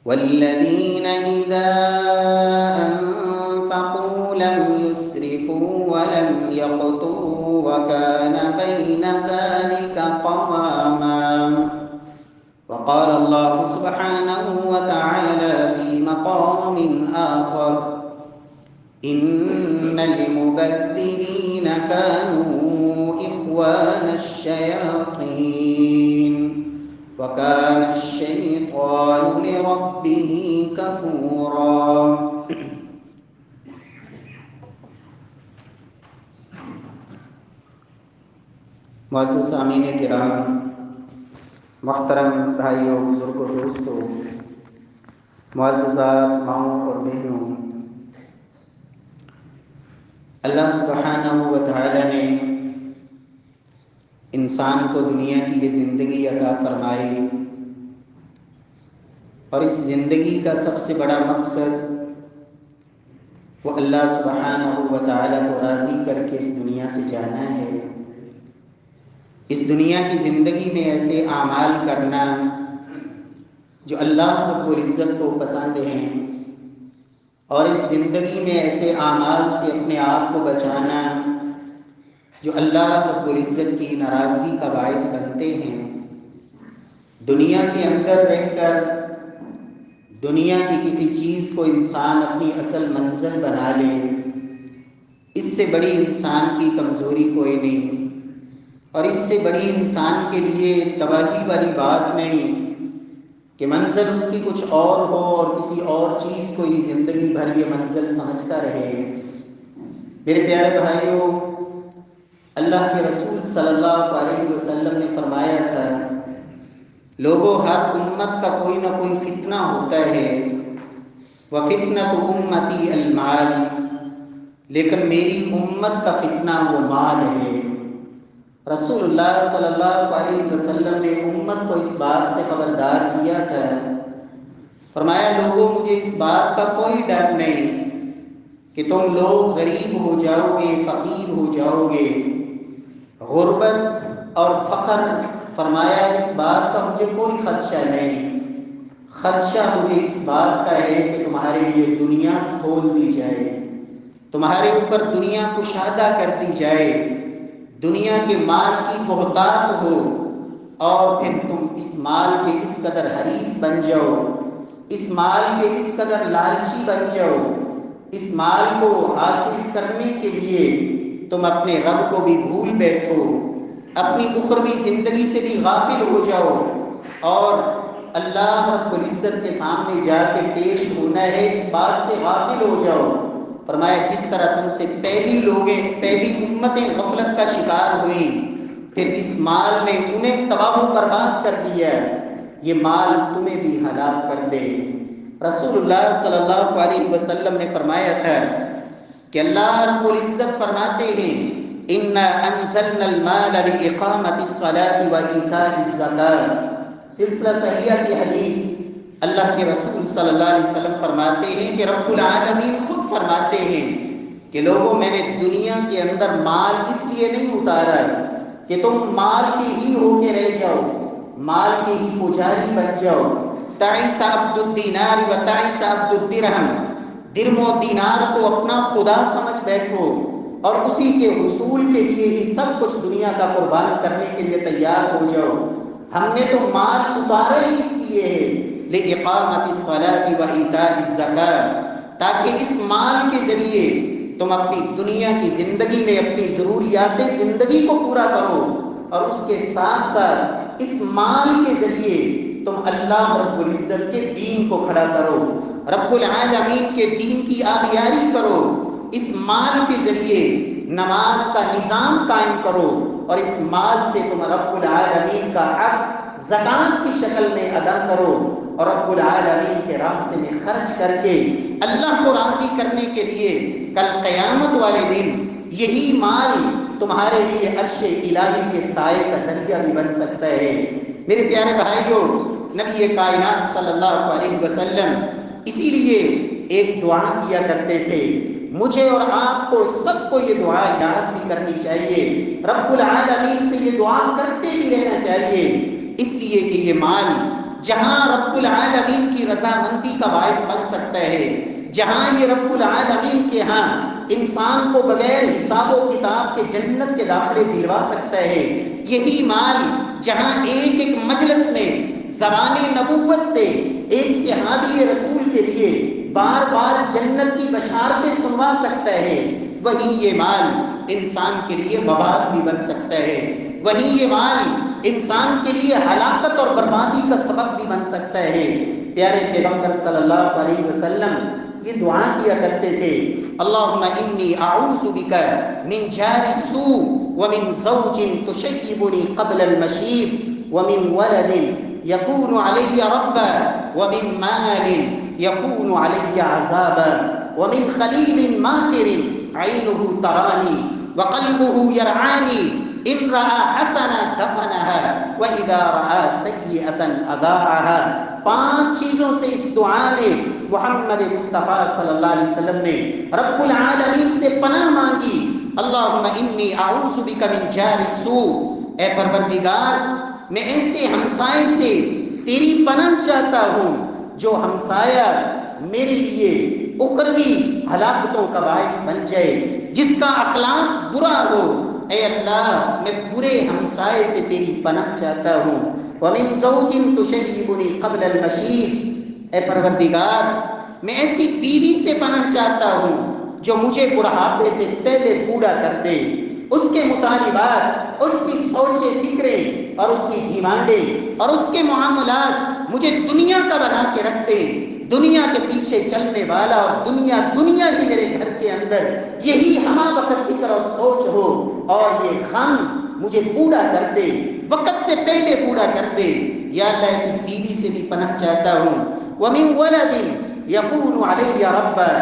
والذين إذا أنفقوا لم يسرفوا ولم يقتروا وكان بين ذلك قواما. وقال الله سبحانه وتعالى في مقام آخر: إن المبذرين كانوا إخوان الشياطين وكان الشيطان لربه كفورا. معزز سامعین کرام، محترم بھائیوں، بزرگوں، دوستوں، معززات ماؤں اور بہنوں، اللہ سبحانہ و تعالی نے انسان کو دنیا کی یہ زندگی عطا فرمائی، اور اس زندگی کا سب سے بڑا مقصد وہ اللہ سبحانہ و تعالی کو راضی کر کے اس دنیا سے جانا ہے، اس دنیا کی زندگی میں ایسے اعمال کرنا جو اللہ رب العزت کو پسند ہیں، اور اس زندگی میں ایسے اعمال سے اپنے آپ کو بچانا جو اللہ رب العزت کی ناراضگی کا باعث بنتے ہیں۔ دنیا کے اندر رہ کر دنیا کی کسی چیز کو انسان اپنی اصل منزل بنا لے، اس سے بڑی انسان کی کمزوری کوئی نہیں، اور اس سے بڑی انسان کے لیے تباہی والی بات نہیں کہ منزل اس کی کچھ اور ہو اور کسی اور چیز کو یہ زندگی بھر یہ منزل سمجھتا رہے۔ میرے پیارے بھائیوں، اللہ کے رسول صلی اللہ علیہ وسلم نے فرمایا تھا، لوگوں، ہر امت کا کوئی نہ کوئی فتنہ ہوتا ہے، وَفِتْنَةُ أُمَّتِي الْمَالِ، لیکن میری امت کا فتنہ وہ مال ہے۔ رسول اللہ صلی اللہ علیہ وسلم نے امت کو اس بات سے خبردار کیا تھا، فرمایا، لوگوں، مجھے اس بات کا کوئی ڈر نہیں کہ تم لوگ غریب ہو جاؤ گے، فقیر ہو جاؤ گے، غربت اور فقر، فرمایا اس بات کا مجھے کوئی خدشہ نہیں، خدشہ مجھے اس بات کا ہے کہ تمہارے لیے دنیا کھول دی جائے، تمہارے اوپر دنیا کشادہ کر دی جائے، دنیا کے مال کی بہتات ہو، اور پھر تم اس مال کے اس قدر حریص بن جاؤ، اس مال کے اس قدر لالچی بن جاؤ، اس مال کو حاصل کرنے کے لیے تم اپنے رب کو بھی بھول بیٹھو، اپنی اخروی زندگی سے بھی غافل ہو جاؤ، اور اللہ رب العزت کے سامنے جا کے پیش ہونا ہے، اس بات سے غافل ہو جاؤ۔ فرمایا، جس طرح تم سے پہلی امتیں غفلت کا شکار ہوئیں، پھر اس مال نے انہیں تباہ و برباد کر دیا، یہ مال تمہیں بھی ہلاک کر دے۔ رسول اللہ صلی اللہ علیہ وسلم نے فرمایا تھا کہ اللہ رب العزت فرماتے ہیں، اِنَّا أَنزَلْنَا الْمَالَ لِإِقَامَةِ الصَّلَاةِ وَإِيتَاءِ الزَّكَاةِ، سلسلہ صحیحہ کی حدیث، اللہ کے رسول صلی اللہ علیہ وسلم فرماتے ہیں کہ رب العالمین خود فرماتے ہیں کہ لوگوں، میں نے دنیا کے اندر مال اس لیے نہیں اتارا کہ تم مال کے ہی ہو کے رہ جاؤ، مال کے ہی پجاری بن جاؤ۔ تعیس عبد الدینار و تعیس عبد الدرہم، درم و دینار کو اپنا خدا سمجھ بیٹھو اور اسی کے حصول کے لیے ہی سب کچھ دنیا کا قربان کرنے کے لیے تیار ہو جاؤ۔ ہم نے تو مال اتارا ہی اس لیے ہے لِإِقَامَةِ الصَّلَاةِ وَإِيتَاءِ الزَّكَاةِ، تاکہ اس مال کے ذریعے تم اپنی دنیا کی زندگی میں اپنی ضروریات زندگی کو پورا کرو، اور اس کے ساتھ ساتھ اس مال کے ذریعے تم اللہ رب العزت کے دین کو کھڑا کرو، رب العالمین کے دین کی آبیاری کرو، اس مال کے ذریعے نماز کا نظام قائم کرو، اور اس مال سے تم رب العالمین کا حق زکوٰۃ کی شکل میں ادا کرو، اور رب العالمین کے راستے میں خرچ کر کے اللہ کو راضی کرنے کے لیے کل قیامت والے دن یہی مال تمہارے لیے عرش الہی کے سائے کا ذریعہ بھی بن سکتا ہے۔ میرے پیارے بھائیوں، نبی کائنات صلی اللہ علیہ وسلم اسی لیے ایک دعا کیا کرتے تھے، مجھے اور آپ کو سب کو یہ دعا یاد بھی کرنی چاہیے، رب العالمین سے یہ دعا کرتے بھی رہنا چاہیے، اس لیے کہ یہ مال جہاں رب العالمین کی رضامندی کا باعث بن سکتا ہے، جہاں یہ رب العالمین کے ہاں انسان کو بغیر حساب و کتاب کے جنت کے داخلے دلوا سکتا ہے، یہی مال جہاں ایک ایک مجلس میں زبان نبوت سے ایک صحابی رسول کے لیے بار بار جنت کی بشارتیں سنوا سکتا ہے، وہی یہ مال انسان کے لیے وبال بھی بن سکتا ہے، وہی یہ مال انسان کے لیے ہلاکت اور بربادی کا سبب بھی بن سکتا ہے۔ پیارے پیغمبر صلی اللہ علیہ وسلم یہ دعا کیا کرتے تھے، اللہم انی اعوذ بک من جار السوء ومن زوج تشیبنی قبل المشیب ومن ولد یکون علی ربا ومن مال یکون علی عذابا ومن خلیل ماکر عینہ ترانی وقلبہ یرعانی ان رأى حسنا دفنها وإذا رأى سیئة اضاعها۔ 5 چیزوں سے اس دعا میں محمد مصطفیٰ صلی اللہ علیہ وسلم نے رب العالمین سے پناہ مانگی، اللہم انی اعوذ بک من جار السوء، اے پروردگار میں ایسے ہمسائے سے تیری پناہ چاہتا ہوں جو ہمسایہ میرے لیے اخروی ہلاکتوں کا باعث بن جائے، جس کا اخلاق برا ہو۔ اے اللہ میں برے ہمسائے سے تیری پناہ چاہتا ہوں۔ وَمِن زَوْجٍ تُشَيِّبُنِي قَبْلَ الْمَشِيبِ، اے پروردگار میں ایسی بیوی سے پناہ چاہتا ہوں جو مجھے بڑھاپے سے پہلے بوڑھا کر دے، اس کے مطالبات، اس کی سوچیں فکریں اور اس کی ڈیمانڈیں اور اس کے معاملات مجھے دنیا کا بنا کے رکھ دے، دنیا کے پیچھے چلنے والا، اور دنیا ہی میرے گھر کے اندر یہی ہمہ وقت فکر اور سوچ ہو، اور یہ غم مجھے بوڑھا کر دے، وقت سے پہلے بوڑھا کر دے۔ یا اللہ ایسی بیوی سے بھی پناہ چاہتا ہوں۔ وَمِن وَلَدٍ يَكُونُ عَلَيَّ رَبًّا،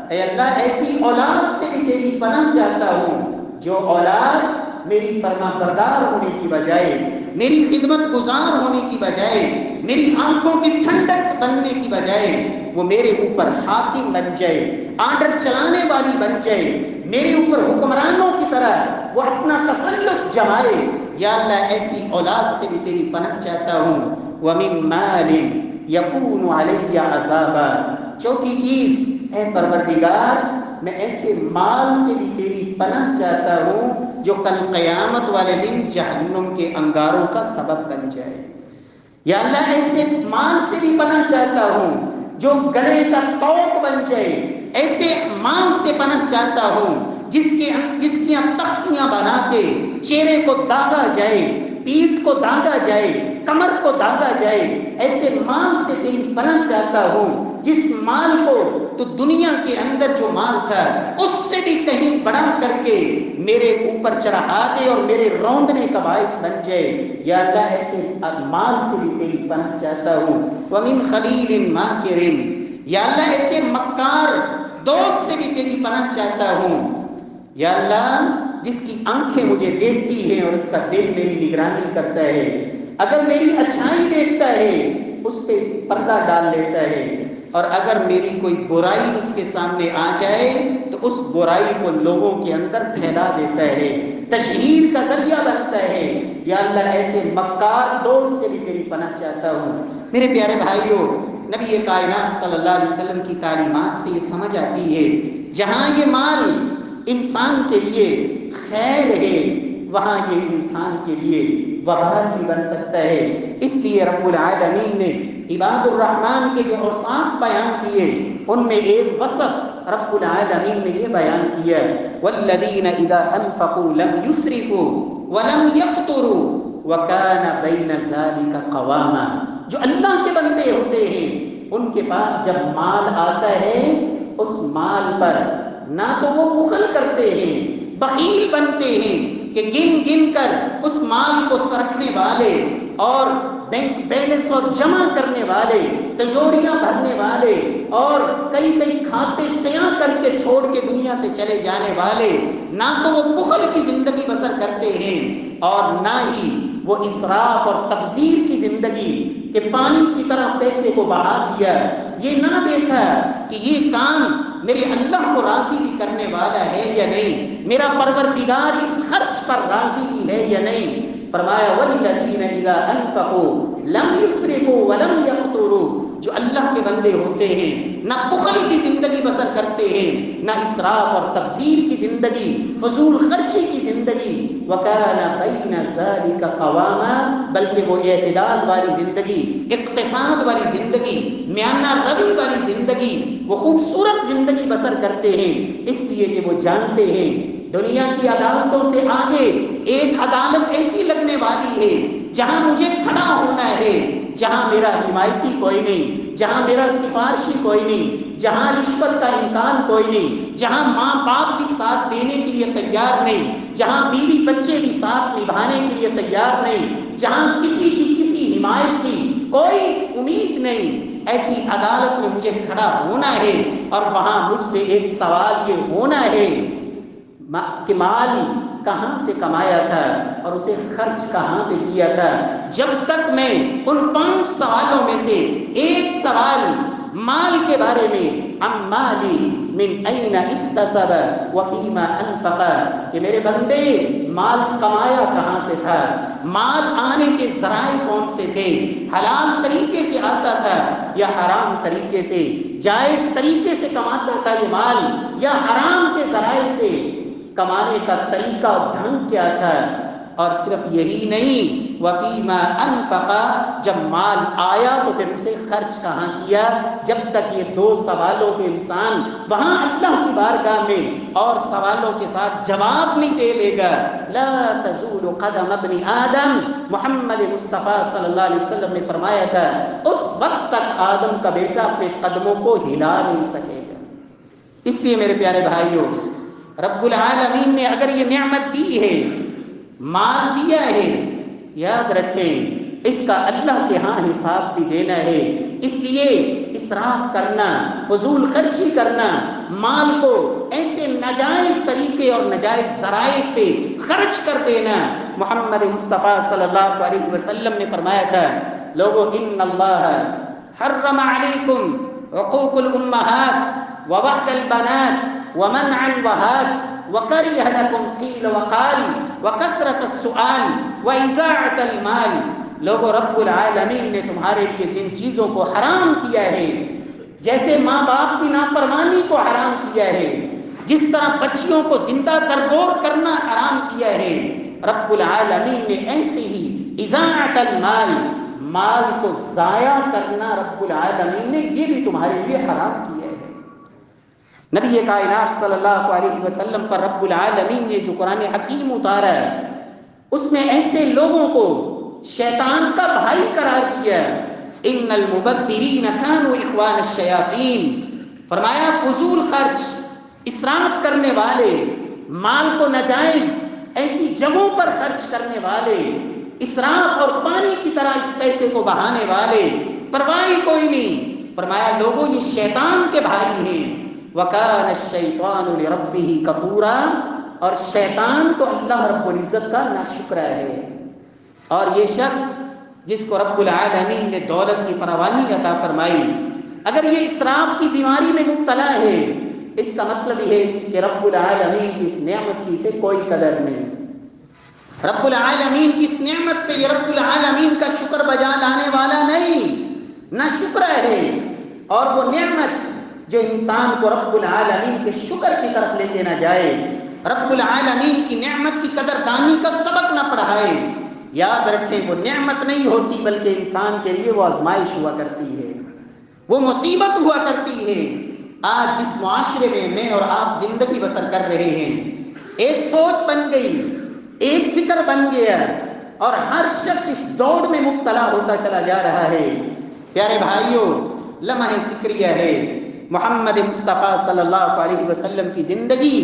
اے اللہ ایسی اولاد سے بھی تیری پناہ چاہتا ہوں جو اولاد میری فرما بردار ہونے کی بجائے، میری خدمت گزار ہونے کی بجائے، میری آنکھوں کی ٹھنڈک بننے کی بجائے وہ میرے اوپر حاکم بن جائے، آرڈر چلانے والی بن جائے، میرے اوپر حکمرانوں کی طرح وہ اپنا تسلط جمائے۔ یا اللہ ایسی اولاد سے بھی تیری پناہ چاہتا ہوں۔ وَمِن مَالٍ يَكُونُ عَلَيَّ عَذَابًا، چوتھی چیز، اے پروردگار میں ایسے مال سے بھی تیری پناہ چاہتا ہوں جو کل قیامت والے دن جہنم کے انگاروں کا سبب بن جائے۔ یا اللہ ایسے مال سے بھی پناہ چاہتا ہوں جو گلے کا توق بن جائے، ایسے مال سے پناہ چاہتا ہوں جس کی تختیاں بنا کے چہرے کو داغا جائے، پیٹھ کو داغا جائے، کمر کو داغا جائے، ایسے مال سے تیری پناہ چاہتا ہوں جس مال کو تو دنیا کے اندر جو مال تھا اس سے بھی کہیں بڑا کر کے میرے اوپر چڑھا دے اور میرے روندنے کا باعث بن جائے۔ یا اللہ ایسے مال سے بھی تیری پناہ چاہتا ہوں۔ وَمِن خَلِيلٍ مَاكِرٍ، یا اللہ ایسے مکار دوست سے بھی تیری پناہ چاہتا ہوں۔ یا اللہ جس کی آنکھیں مجھے دیکھتی ہیں اور اس کا دل میری نگرانی کرتا ہے، اگر میری اچھائی دیکھتا ہے اس پہ پردہ ڈال لیتا ہے، اور اگر میری کوئی برائی اس کے سامنے آ جائے تو اس برائی کو لوگوں کے اندر پھیلا دیتا ہے، تشہیر کا ذریعہ بنتا ہے۔ یا اللہ ایسے مکار دوست سے بھی تیری پناہ چاہتا ہوں۔ میرے پیارے بھائیوں، نبی کائنات صلی اللہ علیہ وسلم کی تعلیمات سے یہ سمجھ آتی ہے جہاں یہ مال انسان کے لیے خیر ہے وہاں یہ انسان کے لیے وبال بھی بن سکتا ہے۔ اس لیے رب العالمین نے عباد الرحمن کے جو اوصاف بیان کیے ان میں ایک وصف رب العالمین نے یہ بیان کیا، والذین اذا انفقوا لم یسرفوا ولم یقتروا وکان بین ذلک قواما، جو اللہ کے بندے ہوتے ہیں ان کے پاس جب مال آتا ہے اس مال پر نہ تو وہ بخل کرتے ہیں، بخیل بنتے ہیں کہ گن گن کر اس مال کو سرکھنے والے اور بینک بیلنس اور جمع کرنے والے، تجوریاں بھرنے والے اور کئی کھاتے سیاں کر کے چھوڑ کے دنیا سے چلے جانے والے، نہ تو وہ بخل کی زندگی بسر کرتے ہیں اور نہ ہی وہ اسراف اور تبذیر کی زندگی کہ پانی کی طرح پیسے کو بہا دیا، یہ نہ دیکھا کہ یہ کام میرے اللہ کو راضی بھی کرنے والا ہے یا نہیں، میرا پروردگار اس خرچ پر راضی بھی ہے یا نہیں۔ فرمایا والذین اذا انفقوا لم یسرفوا ولم بندے ہوتے ہیں، نہ بخل کی زندگی بسر کرتے ہیں، نہ اسراف اور تبذیر کی زندگی، فضول خرچی کی زندگی، وَكَانَ بَيْنَ ذَلِكَ قَوَامًا، بلکہ وہ اعتدال والی زندگی، اقتصاد والی زندگی، میانہ روی والی زندگی، وہ خوبصورت زندگی بسر کرتے ہیں، اس لیے کہ وہ جانتے ہیں دنیا کی عدالتوں سے آگے ایک عدالت ایسی لگنے والی ہے جہاں مجھے کھڑا ہونا ہے، جہاں میرا حمایتی کوئی نہیں، جہاں میرا سفارشی کوئی نہیں، جہاں رشوت کا امکان کوئی نہیں، جہاں ماں باپ بھی ساتھ دینے کے لیے تیار نہیں، جہاں بیوی بچے بھی ساتھ نبھانے کے لیے تیار نہیں، جہاں کسی کی کسی حمایت کی کوئی امید نہیں، ایسی عدالت میں مجھے کھڑا ہونا ہے، اور وہاں مجھ سے ایک سوال یہ ہونا ہے کہ مال کہاں سے کمایا تھا اور اسے خرچ کہاں پہ کیا تھا۔ جب تک میں ان 5 سوالوں میں سے ایک سوال مال کے بارے میں عن مالی من این اکتسب وفیما انفق، کہ میرے بندے مال کمایا کہاں سے تھا، مال آنے کے ذرائع کون سے تھے، حلال طریقے سے آتا تھا یا حرام طریقے سے، جائز طریقے سے کماتا تھا یہ مال یا حرام کے ذرائع سے، کمانے کا طریقہ اور ڈھنگ کیا تھا، اور صرف یہی نہیں وفیما انفق، جب مال آیا تو پھر اسے خرچ کہاں کیا۔ جب تک یہ 2 سوالوں کے انسان وہاں اللہ کی بارگاہ میں اور سوالوں کے ساتھ جواب نہیں دے لے گا، لا تزول قدم ابن آدم، محمد مصطفیٰ صلی اللہ علیہ وسلم نے فرمایا تھا اس وقت تک آدم کا بیٹا اپنے قدموں کو ہلا نہیں سکے گا۔ اس لیے میرے پیارے بھائیوں، رب العالمین نے اگر یہ نعمت دی ہے، مال دیا ہے، یاد رکھیں اس کا اللہ کے ہاں حساب بھی دینا ہے، اس لیے اسراف کرنا، فضول خرچی کرنا، مال کو ایسے ناجائز طریقے اور ناجائز ذرائع پہ خرچ کر دینا، محمد مصطفیٰ صلی اللہ علیہ وسلم نے فرمایا تھا لوگو ان اللہ حرم علیکم عقوق الامہات ووعد البنات ومنع الوہات وَكَرِهَ لَكُمْ قِيلَ وَقَالَ وَكَثْرَةَ السُّؤَالِ وَإِضَاعَةَ الْمَالِ، لوگو رب العالمین نے تمہارے لیے جن چیزوں کو حرام کیا ہے، جیسے ماں باپ کی نافرمانی کو حرام کیا ہے، جس طرح بچیوں کو زندہ درگور کرنا حرام کیا ہے، رب العالمین نے ایسے ہی اضاعۃ المال، مال کو ضائع کرنا رب العالمین نے یہ بھی تمہارے لیے حرام کیا ہے۔ نبی کائنات صلی اللہ علیہ وسلم پر رب العالمین نے جو قرآن حکیم اتارا ہے اس میں ایسے لوگوں کو شیطان کا بھائی قرار دیا، ان المبذرین کانوا اخوان الشیاطین، فرمایا فضول خرچ، اسراف کرنے والے، مال کو ناجائز ایسی جگہوں پر خرچ کرنے والے، اسراف اور پانی کی طرح اس پیسے کو بہانے والے، پرواہ کوئی نہیں، فرمایا لوگوں یہ شیطان کے بھائی ہیں، وَكَانَ الشَّيْطَانُ لِرَبِّهِ كَفُورًا، اور شیطان تو اللہ رب العزت کا ناشکرا ہے۔ اور یہ شخص جس کو رب العالمین نے دولت کی فراوانی عطا فرمائی، اگر یہ اسراف کی بیماری میں مبتلا ہے، اس کا مطلب یہ ہے کہ رب العالمین کی اس نعمت کی اسے کوئی قدر نہیں، رب العالمین کی اس نعمت پہ یہ رب العالمین کا شکر بجا لانے والا نہیں، نہ شکر ہے۔ اور وہ نعمت جو انسان کو رب العالمین کے شکر کی طرف لے کے نہ جائے، رب العالمین کی نعمت کی قدردانی کا سبق نہ پڑھائے، یاد رکھیں وہ نعمت نہیں ہوتی بلکہ انسان کے لیے وہ آزمائش ہوا کرتی ہے، وہ مصیبت ہوا کرتی ہے۔ آج جس معاشرے میں اور آپ زندگی بسر کر رہے ہیں، ایک سوچ بن گئی، ایک فکر بن گیا، اور ہر شخص اس دوڑ میں مبتلا ہوتا چلا جا رہا ہے۔ پیارے بھائیوں، لمحہ فکریہ ہے، محمد مصطفیٰ صلی اللہ علیہ وسلم کی زندگی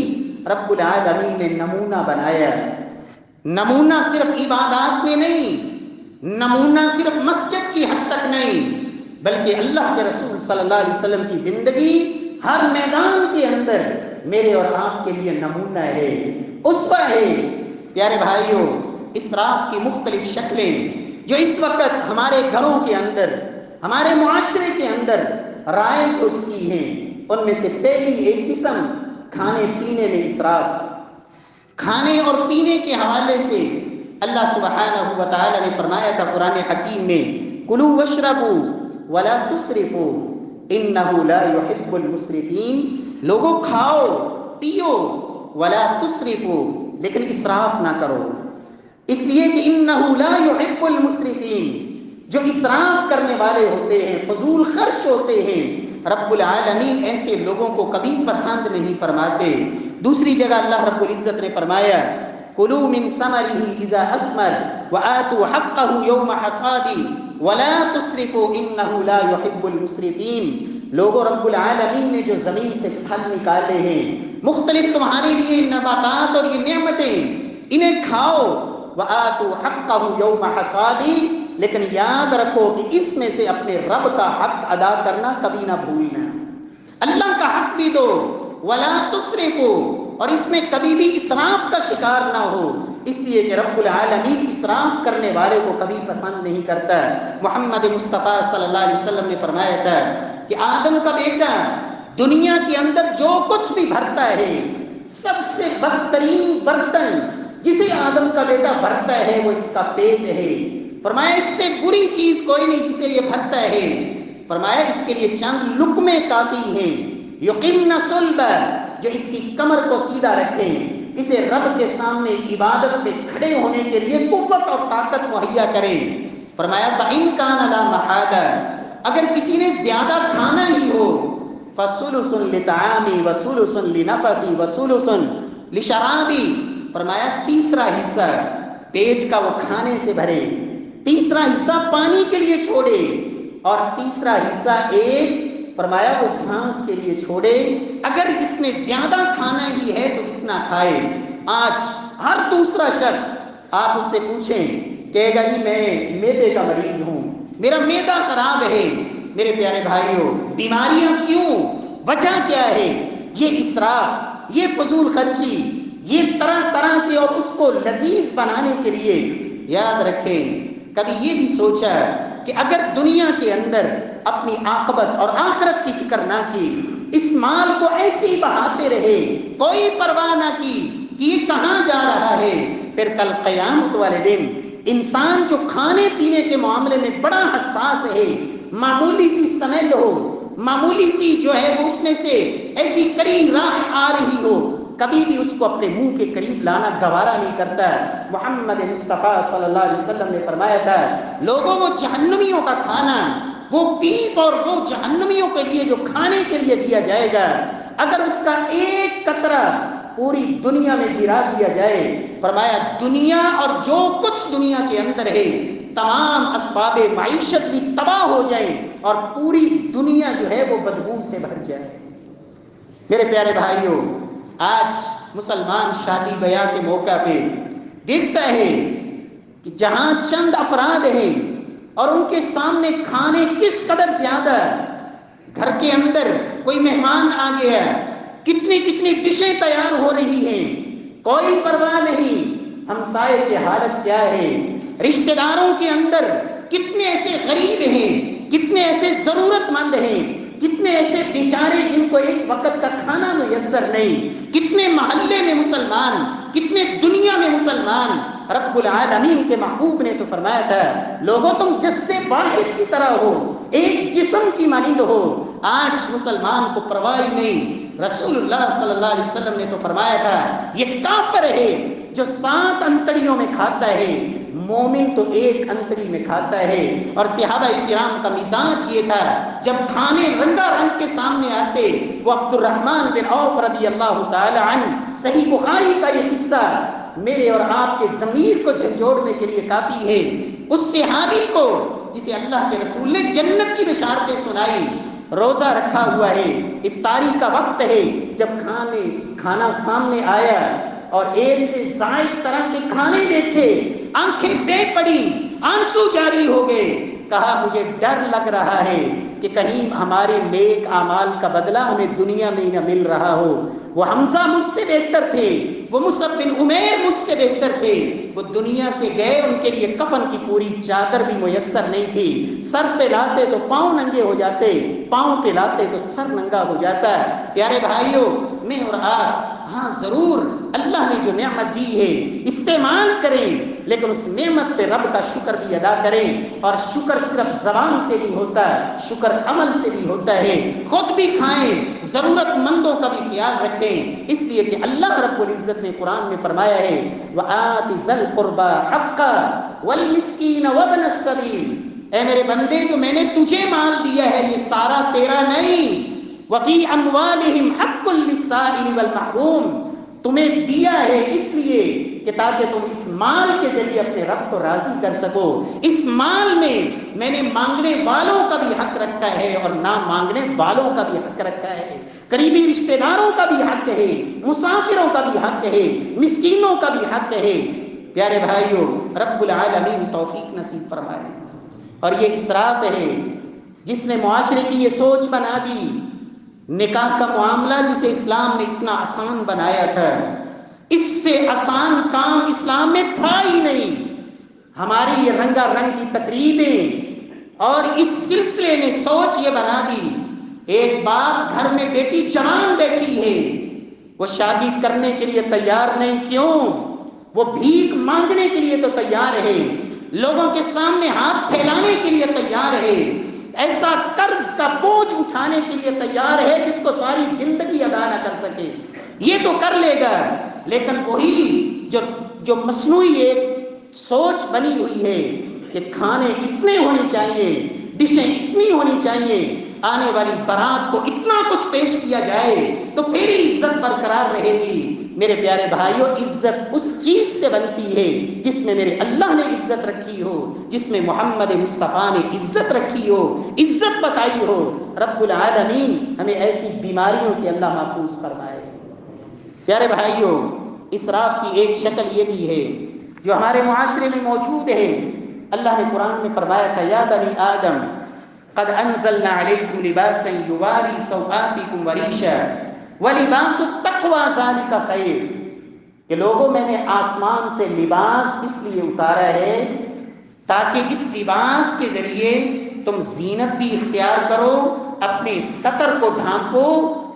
رب العالمین نے نمونہ بنایا، نمونہ صرف عبادات میں نہیں، نمونہ صرف مسجد کی حد تک نہیں، بلکہ اللہ کے رسول صلی اللہ علیہ وسلم کی زندگی ہر میدان کے اندر میرے اور آپ کے لیے نمونہ ہے، اسوہ ہے۔ پیارے بھائیوں، اسراف کی مختلف شکلیں جو اس وقت ہمارے گھروں کے اندر، ہمارے معاشرے کے اندر رائج ہو چکی ہیں، ان میں سے پہلی ایک قسم کھانے پینے میں اسراف، کھانے اور پینے کے حوالے سے اللہ سبحانہ و تعالی نے فرمایا تھا قرآن حکیم میں کلوا واشربوا ولا تسرفوا انہ لا یحب المسرفین، لوگوں کھاؤ پیو ولا تسرفوا، لیکن اسراف نہ کرو، اس لیے کہ انہ لا یحب المسرفین، جو اسراف کرنے والے ہوتے ہیں، فضول خرچ ہوتے ہیں، رب العالمین ایسے لوگوں کو کبھی پسند نہیں فرماتے۔ دوسری جگہ اللہ رب العزت نے فرمایا کلوا من ثمره اذا اثمر وآتوا حقه يوم حصاده ولا تسرفوا انه لا يحب المسرفین، لوگوں رب العالمین نے جو زمین سے پھل نکالے ہیں، مختلف تمہارے لیے نباتات اور یہ نعمتیں، انہیں کھاؤ، وآتوا حقه يوم حصاده، لیکن یاد رکھو کہ اس میں سے اپنے رب کا حق ادا کرنا کبھی نہ بھولنا، اللہ کا حق بھی دو، ولا تسرفوا، اور اس میں کبھی بھی اسراف کا شکار نہ ہو، اس لیے کہ رب العالمین اسراف کرنے والے کو کبھی پسند نہیں کرتا۔ محمد مصطفیٰ صلی اللہ علیہ وسلم نے فرمایا تھا کہ آدم کا بیٹا دنیا کے اندر جو کچھ بھی بھرتا ہے، سب سے بدترین برتن جسے آدم کا بیٹا بھرتا ہے وہ اس کا پیٹ ہے۔ فرمایا اس سے بری چیز کوئی نہیں جسے یہ بھرتا ہے، فرمایا اس کے لیے چند لقمے کافی ہیں، یقیمن صلب، جو اس کی کمر کو سیدھا رکھیں، اسے رب کے سامنے عبادت پہ کھڑے ہونے کے لیے قوت اور طاقت مہیا کریں۔ فرمایا فَإِن كَانَ لَا مَحَالَةَ، اگر کسی نے زیادہ کھانا ہی ہو، فَثُلُثٌ لِطَعَامِي وَثُلُثٌ لِنَفَسِي وَثُلُثٌ لِشَرَابِي، فرمایا تیسرا حصہ پیٹ کا وہ کھانے سے بھرے، تیسرا حصہ پانی کے لیے چھوڑے، اور تیسرا حصہ ایک فرمایا وہ سانس کے لیے چھوڑے۔ اگر اس نے زیادہ کھانا ہی ہے تو اتنا کھائے۔ آج ہر دوسرا شخص آپ اس سے پوچھیں کہے گا جی میں معدے کا مریض ہوں، میرا معدہ خراب ہے۔ میرے پیارے بھائیوں، بیماریاں کیوں؟ وجہ کیا ہے؟ یہ اسراف، یہ فضول خرچی، یہ طرح طرح کے، اور اس کو لذیذ بنانے کے لیے۔ یاد رکھیں کبھی یہ بھی سوچا کہ اگر دنیا کے اندر اپنی عاقبت اور آخرت کی فکر نہ کی، اس مال کو ایسے ہی بہاتے رہے، کوئی پرواہ نہ کی کہ یہ کہاں جا رہا ہے، پھر کل قیامت والے دن انسان جو کھانے پینے کے معاملے میں بڑا حساس ہے، معمولی سی سمیل ہو، معمولی سی جو ہے وہ اس میں سے ایسی کری راہ آ رہی ہو، کبھی بھی اس کو اپنے منہ کے قریب لانا گوارا نہیں کرتا۔ محمد مصطفیٰ صلی اللہ علیہ وسلم نے فرمایا تھا لوگوں وہ جہنمیوں کا کھانا، وہ پیپ اور وہ جہنمیوں کے لیے جو کھانے کے لیے دیا جائے گا، اگر اس کا ایک قطرہ پوری دنیا میں گرا دیا جائے، فرمایا دنیا اور جو کچھ دنیا کے اندر ہے تمام اسباب معیشت بھی تباہ ہو جائیں اور پوری دنیا جو ہے وہ بدبو سے بھر جائے۔ میرے پیارے بھائیوں، آج مسلمان شادی بیاہ کے موقع پہ دیکھتا ہے کہ جہاں چند افراد ہیں اور ان کے سامنے کھانے کس قدر زیادہ، گھر کے اندر کوئی مہمان آ گیا، کتنی کتنی ڈشیں تیار ہو رہی ہیں، کوئی پرواہ نہیں ہمسائے کی حالت کیا ہے، رشتہ داروں کے اندر کتنے ایسے غریب ہیں، کتنے ایسے ضرورت مند ہیں، کتنے ایسے بیچارے جن کو ایک وقت کا کھانا میسر نہیں، کتنے محلے میں مسلمان، کتنے دنیا میں مسلمان۔ رب العالمین کے محبوب نے تو فرمایا تھا لوگوں تم جسد واحد کی طرح ہو، ایک جسم کی مانند ہو۔ آج مسلمان کو پرواہ نہیں۔ رسول اللہ صلی اللہ علیہ وسلم نے تو فرمایا تھا یہ کافر ہے جو 7 انتڑیوں میں کھاتا ہے، مومن تو ایک انتڑی میں کھاتا ہے۔ اور صحابہ کرام کا مزاج یہ تھا جب کھانے رنگا رنگ کے سامنے آتے، وہ عبد الرحمن بن عوف رضی اللہ تعالی عنہ، صحیح بخاری کا یہ قصہ میرے اور آپ کے ضمیر کو جھنجھوڑنے کے لیے کافی ہے۔ اس صحابی کو جسے اللہ کے رسول نے جنت کی بشارتیں سنائی، روزہ رکھا ہوا ہے، افطاری کا وقت ہے، جب کھانا سامنے آیا اور ایک سے زائد طرح کے کھانے دیکھے، آنکھیں بے پڑی، آنسو جاری ہو گئے، کہا مجھے ڈر لگ رہا ہے کہ کہیں ہمارے نیک اعمال کا بدلہ ہمیں دنیا میں ہی نہ مل رہا ہو۔ وہ حمزہ مجھ سے بہتر تھے، وہ مصعب بن عمیر مجھ سے بہتر تھے، وہ دنیا سے گئے، ان کے لیے کفن کی پوری چادر بھی میسر نہیں تھی، سر پہ لاتے تو پاؤں ننگے ہو جاتے، پاؤں پہ لاتے تو سر ننگا ہو جاتا۔ پیارے بھائیوں، میں اور آپ ہاں ضرور اللہ نے جو نعمت دی ہے استعمال کریں، لیکن اس نعمت پہ رب کا شکر بھی ادا کریں، اور شکر صرف زبان سے نہیں ہوتا، شکر عمل سے بھی ہوتا ہے، خود بھی کھائیں، ضرورت مندوں کا بھی خیال رکھیں، اس لیے کہ اللہ رب العزت نے قرآن میں فرمایا ہے وَآتِ ذَا الْقُرْبَى حَقَّهُ وَالْمِسْكِينَ وَابْنَ السَّبِيلِ، اے میرے بندے جو میں نے تجھے مال دیا ہے یہ سارا تیرا نہیں، وَفِي أَمْوَالِهِمْ حَقٌّ لِلسَّائِلِ وَالْمَحْرُومِ، تمہیں دیا ہے اس لیے کہ تاکہ تم اس مال کے ذریعے اپنے رب کو راضی کر سکو، اس مال میں نے مانگنے والوں کا بھی حق رکھا ہے اور نہ مانگنے والوں کا بھی حق رکھا ہے، قریبی رشتہ داروں کا بھی حق ہے، مسافروں کا بھی حق ہے، مسکینوں کا بھی حق ہے۔ پیارے بھائیوں، رب العالمین توفیق نصیب فرمائے۔ اور یہ اسراف ہے جس نے معاشرے کی یہ سوچ بنا دی، نکاح کا معاملہ جسے اسلام نے اتنا آسان بنایا تھا، اس سے آسان کام اسلام میں تھا ہی نہیں۔ ہماری یہ رنگا رنگ کی تقریبیں اور اس سلسلے نے سوچ یہ بنا دی، ایک باپ گھر میں بیٹی جوان بیٹھی ہے، وہ شادی کرنے کے لیے تیار نہیں، کیوں؟ وہ بھیک مانگنے کے لیے تو تیار ہے، لوگوں کے سامنے ہاتھ پھیلانے کے لیے تیار ہے، ایسا قرض کا بوجھ اٹھانے کے لیے تیار ہے جس کو ساری زندگی ادا نہ کر سکے، یہ تو کر لے گا، لیکن وہی جو مصنوعی ایک سوچ بنی ہوئی ہے کہ کھانے اتنے ہونے چاہیے، ڈشیں اتنی ہونی چاہیے، آنے والی بارات کو اتنا کچھ پیش کیا جائے تو پھر ہی عزت برقرار رہے گی۔ میرے پیارے بھائیوں، عزت اس چیز سے بنتی ہے جس میں میرے اللہ نے عزت رکھی ہو، جس میں محمد مصطفیٰ نے عزت رکھی ہو، عزت بتائی ہو۔ رب العالمین ہمیں ایسی بیماریوں سے اللہ محفوظ فرمائے۔ پیارے بھائیوں، اسراف کی ایک شکل یہ بھی ہے جو ہمارے معاشرے میں موجود ہے۔ اللہ نے قرآن میں فرمایا تھا یا بنی آدم قد انزلنا علیکم لباسا یواری سوآتکم وریشا ولباس التقوی ذلک خیر، کہ لوگوں میں نے آسمان سے لباس اس لیے اتارا ہے تاکہ اس لباس کے ذریعے تم زینت بھی اختیار کرو، اپنے سطر کو ڈھانپو،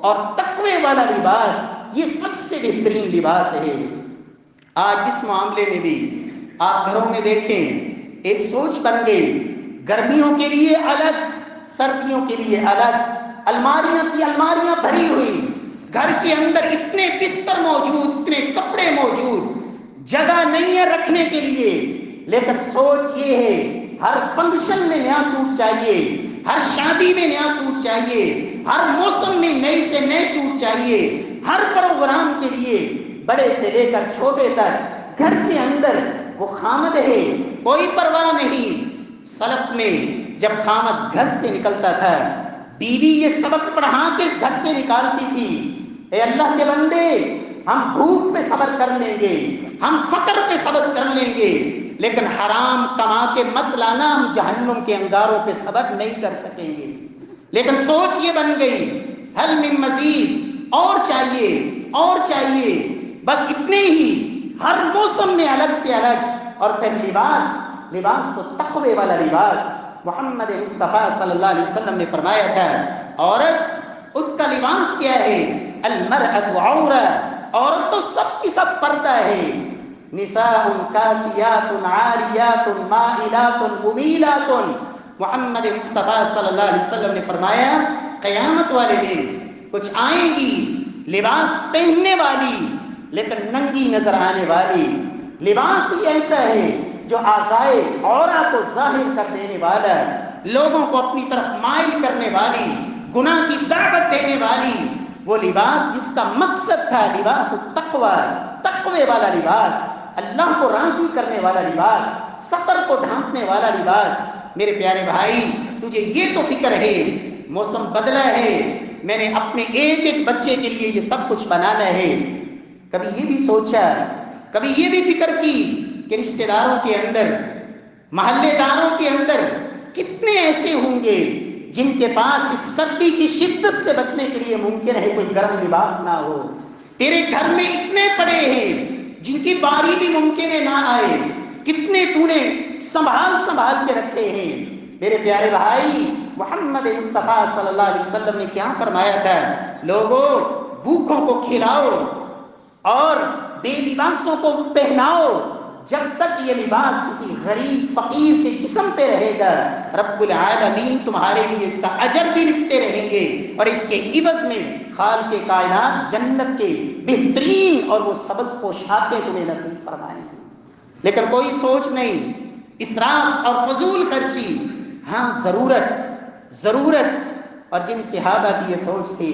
اور تقوی والا لباس یہ سب سے بہترین لباس ہے۔ آج اس معاملے میں بھی آپ گھروں میں دیکھیں ایک سوچ بن گئی، گرمیوں کے لیے الگ، سردیوں کے لیے الگ، الماریاں کی الماریاں بھری ہوئی، گھر کے اندر اتنے بستر موجود، اتنے کپڑے موجود، جگہ نہیں ہے رکھنے کے لیے، لیکن سوچ یہ ہے ہر فنکشن میں نیا سوٹ چاہیے، ہر شادی میں نیا سوٹ چاہیے، ہر موسم میں نئے سے نئے سوٹ چاہیے، ہر پروگرام کے لیے بڑے سے لے کر چھوٹے تک گھر کے اندر وہ خامد ہے، کوئی پرواہ نہیں۔ سلف میں جب خامد گھر سے نکلتا تھا، بیوی یہ سبق پڑھا کے گھر سے نکالتی تھی، اے اللہ کے بندے، ہم بھوک پہ صبر کر لیں گے، ہم فقر پہ صبر کر لیں گے، لیکن حرام کما کے مت لانا، ہم جہنم کے انگاروں پہ صبر نہیں کر سکیں گے۔ لیکن سوچ یہ بن گئی حل من مزید، اور چاہیے اور چاہیے، بس اتنے ہی، ہر موسم میں الگ سے الگ۔ اور پھر لباس تو تقوی والا لباس، محمد مصطفیٰ صلی اللہ علیہ وسلم نے فرمایا تھا عورت اس کا لباس کیا ہے، المرأۃ عورہ، عورت تو سب کی سب پردہ ہے، نساء کاسیات عاریات مائلات ممیلات۔ محمد مصطفیٰ صلی اللہ علیہ وسلم نے فرمایا قیامت والے دن کچھ آئیں گی لباس پہننے والی لیکن ننگی نظر آنے والی، لباس ہی ایسا ہے جو اعضائے عورت کو ظاہر کر دینے والا، لوگوں کو اپنی طرف مائل کرنے والی، گناہ کی دعوت دینے والی، وہ لباس جس کا مقصد تھا لباس التقوی، تقوی والا لباس، اللہ کو راضی کرنے والا لباس، سطر کو ڈھانپنے والا لباس۔ میرے پیارے بھائی، تجھے یہ تو فکر ہے موسم بدلا ہے، میں نے اپنے ایک ایک بچے کے لیے یہ سب کچھ بنانا ہے، کبھی یہ بھی سوچا، کبھی یہ بھی فکر کی کہ رشتہ داروں کے اندر، محلے داروں کے اندر کتنے ایسے ہوں گے جن کے پاس اس سردی کی شدت سے بچنے کے لیے ممکن ہے کوئی گرم لباس نہ ہو، تیرے گھر میں اتنے پڑے ہیں جن کی باری بھی ممکن ہے نہ آئے، کتنے تو نے سنبھال کے رکھے ہیں۔ میرے پیارے بھائی، محمد مصطفیٰ صلی اللہ علیہ وسلم نے کیا فرمایا تھا، لوگوں بھوکوں کو کھلاؤ، اور بے لباسوں کو پہناؤ، جب تک یہ لباس کسی غریب فقیر کے جسم پہ رہے گا رب العالمین تمہارے لیے اس کا اجر بھی لکھتے رہیں گے، اور اس کے عوض میں خالق کائنات جنت کے بہترین اور وہ سبز پوشاکیں تمہیں نصیب فرمائیں گے۔ لیکن کوئی سوچ نہیں، اسراف اور فضول خرچی۔ ہاں ضرورت اور جن صحابہ کی یہ سوچ تھی،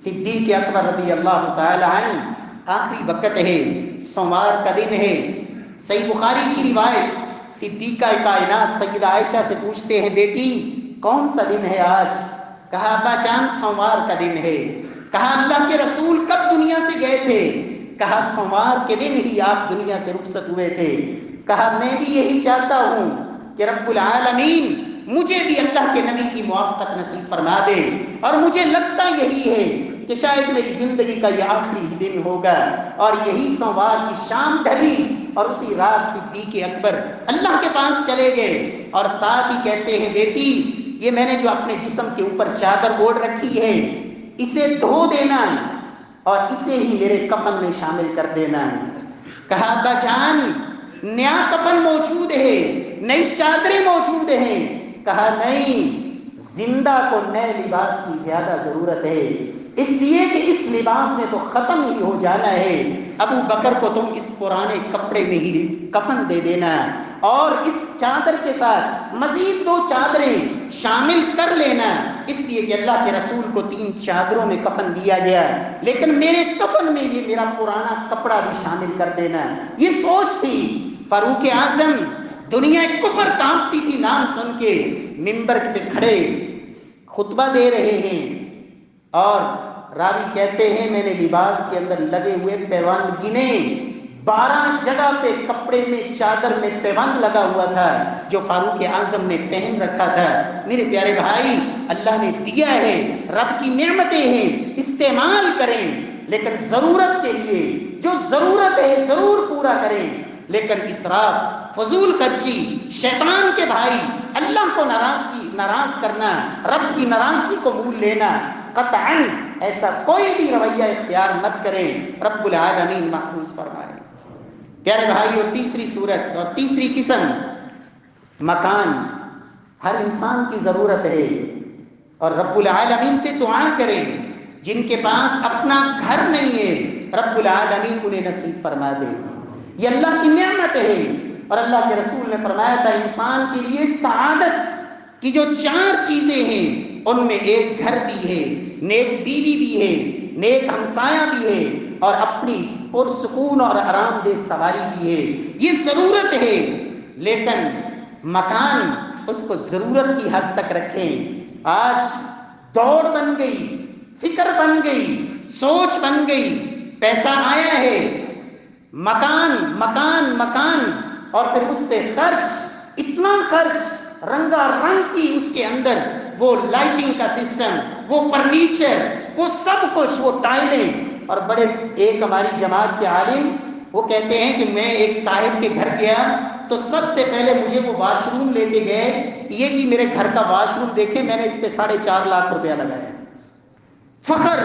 صدیق اکبر رضی اللہ تعالی عنہ، آخری وقت ہے، سوموار کا دن ہے، صحیح بخاری کی روایت، صدیقہ کائنات سیدہ عائشہ سے پوچھتے ہیں بیٹی کون سا دن ہے آج؟ کہا ابا جان سوموار کا دن ہے۔ کہا اللہ کے رسول کب دنیا سے گئے تھے؟ کہا سوموار کے دن ہی آپ دنیا سے رخصت ہوئے تھے۔ کہا میں بھی یہی چاہتا ہوں کہ رب العالمین مجھے بھی اللہ کے نبی کی موافقت نصیب فرما دے، اور مجھے لگتا یہی ہے کہ شاید میری زندگی کا یہ آخری ہی دن ہوگا۔ اور یہی سوموار کی شام ڈھلی اور اسی رات صدیق اکبر اللہ کے پاس چلے گئے، اور ساتھ ہی کہتے ہیں بیٹی یہ میں نے جو اپنے جسم کے اوپر چادر اوڑھ رکھی ہے اسے دھو دینا اور اسے ہی میرے کفن میں شامل کر دینا۔ کہا ابا جان نیا کفن موجود ہے، نئی چادریں موجود ہیں۔ کہا نہیں، زندہ کو نئے لباس کی زیادہ ضرورت ہے، اس لیے کہ اس لباس نے تو ختم ہی ہو جانا ہے۔ ابو بکر کو تم اس پرانے کپڑے میں ہی کفن دے دینا، اور اس چادر کے ساتھ مزید 2 چادریں شامل کر لینا، اس لیے کہ اللہ کے رسول کو 3 چادروں میں کفن دیا گیا، لیکن میرے کفن میں یہ میرا پرانا کپڑا بھی شامل کر دینا۔ یہ سوچ تھی۔ فاروق اعظم دنیا کفر کانپتی تھی نام سن کے، منبر پہ کھڑے خطبہ دے رہے ہیں، اور راوی کہتے ہیں میں نے لباس کے اندر لگے ہوئے پیوند گنے، 12 جگہ پہ کپڑے میں چادر میں پیوند لگا ہوا تھا جو فاروق اعظم نے پہن رکھا تھا۔ میرے پیارے بھائی اللہ نے دیا ہے، رب کی نعمتیں ہیں، استعمال کریں، لیکن ضرورت کے لیے جو ضرورت ہے ضرور پورا کریں، لیکن اسراف فضول خرچی شیطان کے بھائی، اللہ کو ناراض کرنا، رب کی ناراضگی کو مول لینا، قطعاً ایسا کوئی بھی رویہ اختیار مت کریں، رب العالمین محفوظ فرمائے۔ پیارے بھائیو تیسری صورت اور تیسری قسم، مکان۔ ہر انسان کی ضرورت ہے، اور رب العالمین سے دعا کریں جن کے پاس اپنا گھر نہیں ہے رب العالمین انہیں نصیب فرما دے، یہ اللہ کی نعمت ہے۔ اور اللہ کے رسول نے فرمایا تھا انسان کے لیے سعادت کی جو 4 چیزیں ہیں ان میں ایک گھر بھی ہے، نیک بیوی بھی ہے، نیک ہمسایہ بھی ہے، اور اپنی پرسکون اور آرام دہ سواری بھی ہے۔ یہ ضرورت ہے، لیکن مکان اس کو ضرورت کی حد تک رکھیں۔ آج دوڑ بن گئی، فکر بن گئی، سوچ بن گئی، پیسہ آیا ہے، مکان مکان مکان، اور پھر اس پہ خرچ، اتنا خرچ، رنگا رنگ کی اس کے اندر وہ لائٹنگ کا سسٹم، وہ فرنیچر، وہ سب کچھ، وہ ٹائلیں۔ اور بڑے ایک ہماری جماعت کے عالم وہ کہتے ہیں کہ میں ایک صاحب کے گھر گیا تو سب سے پہلے مجھے وہ واش روم لے کے گئے، یہ جی میرے گھر کا واش روم دیکھیں میں نے اس پہ 4.5 لاکھ روپیہ لگایا۔ فخر،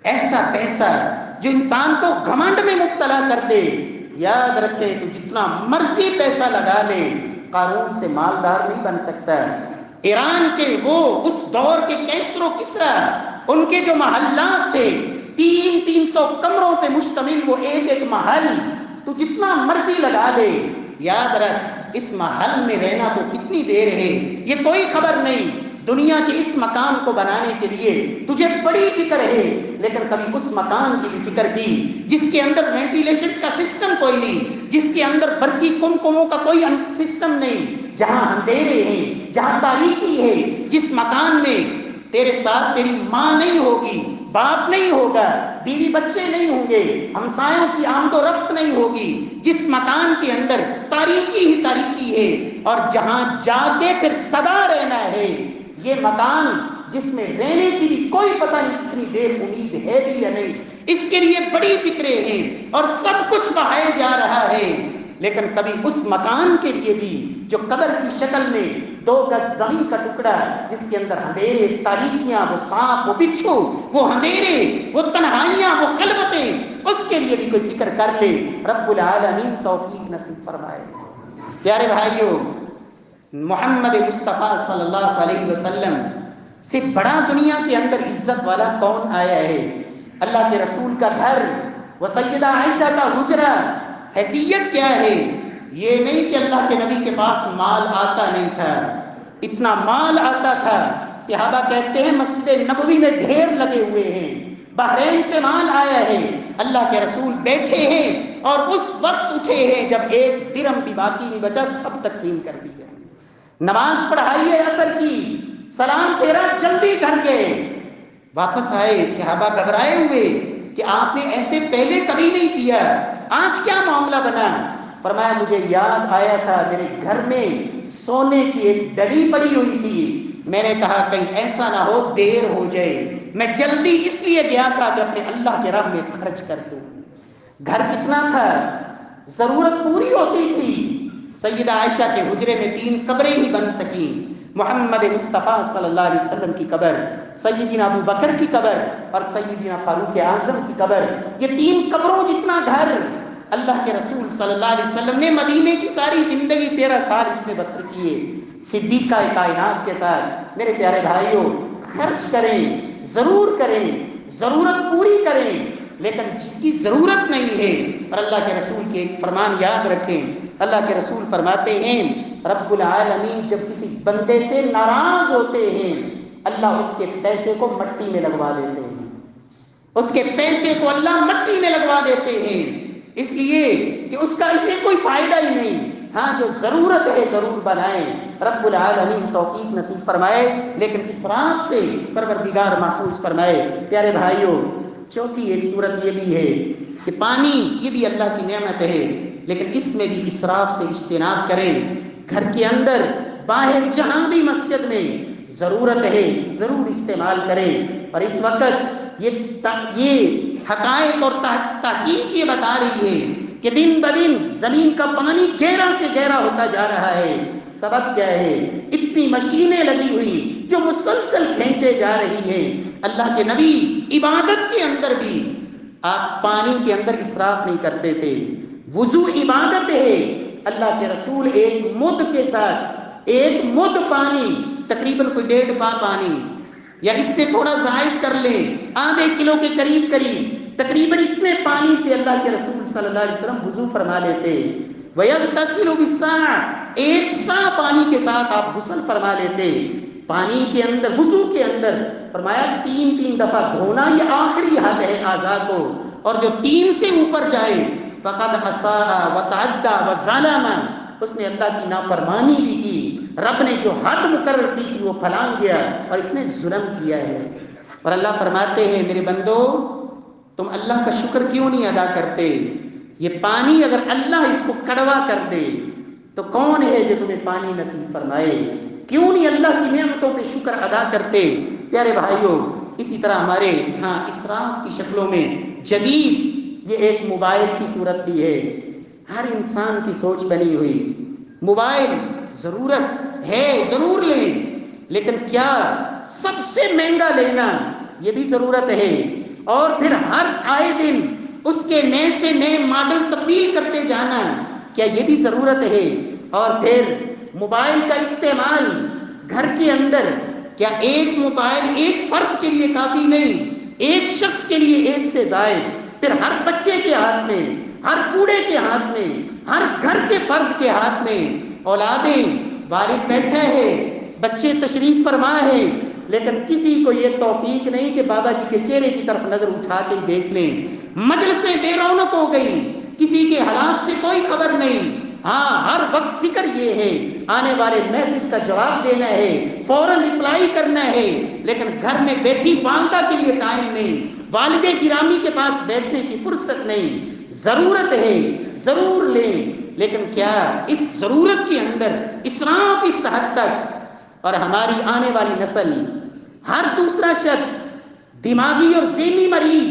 ایسا پیسہ جو انسان کو گھمنڈ میں مبتلا کر دے۔ یاد رکھے تو جتنا مرضی پیسہ لگا لے قارون سے مالدار نہیں بن سکتا۔ ایران کے وہ اس دور کے کیسر و کسرا، ان کے جو محلات تھے 300 کمروں پہ مشتمل وہ ایک محل، تو جتنا مرضی لگا لے، یاد رکھ اس محل میں رہنا تو کتنی دیر ہے، یہ کوئی خبر نہیں۔ دنیا کے اس مکان کو بنانے کے لیے تجھے بڑی فکر ہے، لیکن کبھی اس مکان کی بھی فکر کی جس کے اندر وینٹیلیشن کا سسٹم کوئی نہیں، جس کے اندر برقی کمکموں کا کوئی سسٹم نہیں، جہاں اندھیرے ہیں، جہاں تاریکی ہے، جس مکان میں تیرے ساتھ تیری ماں نہیں ہوگی، باپ نہیں ہوگا، بیوی بچے نہیں ہوں گے، ہمسایوں کی آمد و رفت نہیں ہوگی، جس مکان کے اندر تاریکی ہی تاریکی ہے، اور جہاں جا کے پھر سدا رہنا ہے، یہ مکان جس میں رہنے کی بھی کوئی پتہ نہیں کتنی دیر امید ہے بھی یا نہیں، اس کے لیے بڑی فکریں ہیں اور سب کچھ بہائے جا رہا ہے، لیکن کبھی اس مکان کے لیے بھی جو قبر کی شکل میں 2 گز زمین کا ٹکڑا جس کے اندر اندھیرے، تاریکیاں، وہ سانپ، وہ بچھو، وہ اندھیرے، وہ تنہائیاں، وہ خلوتیں، اس کے لیے بھی کوئی فکر کر لے۔ رب العالمین توفیق نصیب فرمائے۔ پیارے بھائیوں، محمد مصطفیٰ صلی اللہ علیہ وسلم سے بڑا دنیا کے اندر عزت والا کون آیا ہے؟ اللہ کے رسول کا گھر، وہ سیدہ عائشہ کا حجرہ، حیثیت کیا ہے؟ یہ نہیں کہ اللہ کے نبی کے پاس مال آتا نہیں تھا، اتنا مال آتا تھا، صحابہ کہتے ہیں مسجد نبوی میں ڈھیر لگے ہوئے ہیں، بحرین سے مال آیا ہے، اللہ کے رسول بیٹھے ہیں اور اس وقت اٹھے ہیں جب ایک درہم بھی باقی نہیں بچا، سب تقسیم کر دیا۔ نماز پڑھائی ہے عصر کی، سلام پھیرا، جلدی گھر گئے، واپس آئے، صحابہ گھبرائے ہوئے کہ آپ نے ایسے پہلے کبھی نہیں کیا، آج کیا معاملہ بنا؟ فرمایا مجھے یاد آیا تھا میرے گھر میں سونے کی ایک ڈڑی پڑی ہوئی تھی، میں نے کہا کہیں ایسا نہ ہو دیر ہو جائے، میں جلدی اس لیے گیا تھا کہ اپنے اللہ کے راہ میں خرچ کر دوں۔ گھر کتنا تھا، ضرورت پوری ہوتی تھی۔ سیدہ عائشہ کے حجرے میں 3 قبریں ہی بن سکیں، محمد مصطفیٰ صلی اللہ علیہ وسلم کی قبر، سیدنا ابو بکر کی قبر اور سیدنا فاروق اعظم کی قبر، یہ 3 قبروں جتنا گھر اللہ کے رسول صلی اللہ علیہ وسلم نے مدینے کی ساری زندگی 13 سال اس میں بسر کیے صدیقہ کائنات کے ساتھ۔ میرے پیارے بھائیوں، خرچ کریں، ضرور کریں، ضرورت پوری کریں، لیکن جس کی ضرورت نہیں ہے، اور اللہ کے رسول کے ایک فرمان یاد رکھیں، اللہ کے رسول فرماتے ہیں رب العالمین جب کسی بندے سے ناراض ہوتے ہیں، اللہ اس کے پیسے کو مٹی میں لگوا دیتے ہیں، اس کے پیسے کو اللہ مٹی میں لگوا دیتے ہیں، اس لیے کہ اس کا اسے کوئی فائدہ ہی نہیں۔ ہاں جو ضرورت ہے ضرور بنائیں، رب العالمین توفیق نصیب فرمائے، لیکن اسراف سے پروردگار محفوظ فرمائے۔ پیارے بھائیوں، چوتھی ایک صورت یہ بھی ہے کہ پانی یہ بھی اللہ کی نعمت ہے، لیکن اس میں بھی اسراف سے اجتناب کریں۔ گھر کے اندر باہر جہاں بھی مسجد میں ضرورت ہے ضرور استعمال کریں۔ اور اس وقت یہ حقائق اور تحقیق یہ بتا رہی ہے کہ دن بدن زمین کا پانی گہرا سے گہرا ہوتا جا رہا ہے۔ سبب کیا ہے؟ اتنی مشینیں لگی ہوئی جو مسلسل کھینچے جا رہی ہیں۔ اللہ کے نبی عبادت کے اندر بھی آپ پانی کے اندر اسراف نہیں کرتے تھے۔ وضو عبادت ہے، اللہ کے رسول ایک مد کے ساتھ ایک مد پانی، تقریباً کوئی 1.5 پا پانی یا اس سے تھوڑا زائد کر لیں، آدھے کلو کے قریب تقریباً اتنے پانی سے اللہ کے رسول صلی اللہ علیہ وسلم وضو فرما لیتے۔ وَيَغْتَسِلُ بِالسَّاعِ، 1 سا پانی کے ساتھ آپ غسل فرما لیتے۔ پانی کے اندر، وضو کے اندر فرمایا 3 دفعہ دھونا، یہ آخری حد ہے اعضاء کو، اور جو 3 سے اوپر جائے فَقَدْ أَسَاءَ وَتَعَدَّى وَظَلَمَ، اس نے اللہ کی نافرمانی بھی کی، رب نے جو حد مقرر کی تھی وہ پھلانگ گیا اور اس نے ظلم کیا ہے۔ اور اللہ فرماتے ہیں میرے بندو تم اللہ کا شکر کیوں نہیں ادا کرتے؟ یہ پانی اگر اللہ اس کو کڑوا کر دے تو کون ہے جو تمہیں پانی نصیب فرمائے؟ کیوں نہیں اللہ کی نعمتوں پہ شکر ادا کرتے؟ پیارے بھائیوں، اسی طرح ہمارے ہاں اسراف کی شکلوں میں جدید یہ ایک موبائل کی صورت بھی ہے۔ ہر انسان کی سوچ بنی ہوئی موبائل ضرورت ہے ضرور لیں، لیکن کیا سب سے مہنگا لینا یہ بھی ضرورت ہے؟ اور پھر ہر آئے دن اس کے نئے سے نئے ماڈل تبدیل کرتے جانا، کیا یہ بھی ضرورت ہے؟ اور پھر موبائل کا استعمال گھر کے اندر، کیا ایک موبائل ایک فرد کے لیے کافی نہیں، ایک شخص کے لیے 1 سے زائد، پھر ہر بچے کے ہاتھ میں، ہر بوڑھے کے ہاتھ میں، ہر گھر کے فرد کے ہاتھ میں اولادیں، والد بیٹھے ہیں، بچے تشریف فرما ہے، لیکن کسی کو یہ توفیق نہیں کہ بابا جی کے چہرے کی طرف نظر اٹھا کے دیکھ لیں۔ مجلسیں بے رونق ہو گئی، کسی کے حالات سے کوئی خبر نہیں۔ ہاں ہر وقت فکر یہ ہے آنے والے میسج کا جواب دینا ہے، فوراً رپلائی کرنا ہے، لیکن گھر میں بیٹھی والدہ کے لیے ٹائم نہیں، والد گرامی کے پاس بیٹھنے کی فرصت نہیں۔ ضرورت ہے ضرور لیں، لیکن کیا اس ضرورت کے اندر اسراف اس حد تک؟ اور ہماری آنے والی نسل، ہر دوسرا شخص دماغی اور ذہنی مریض،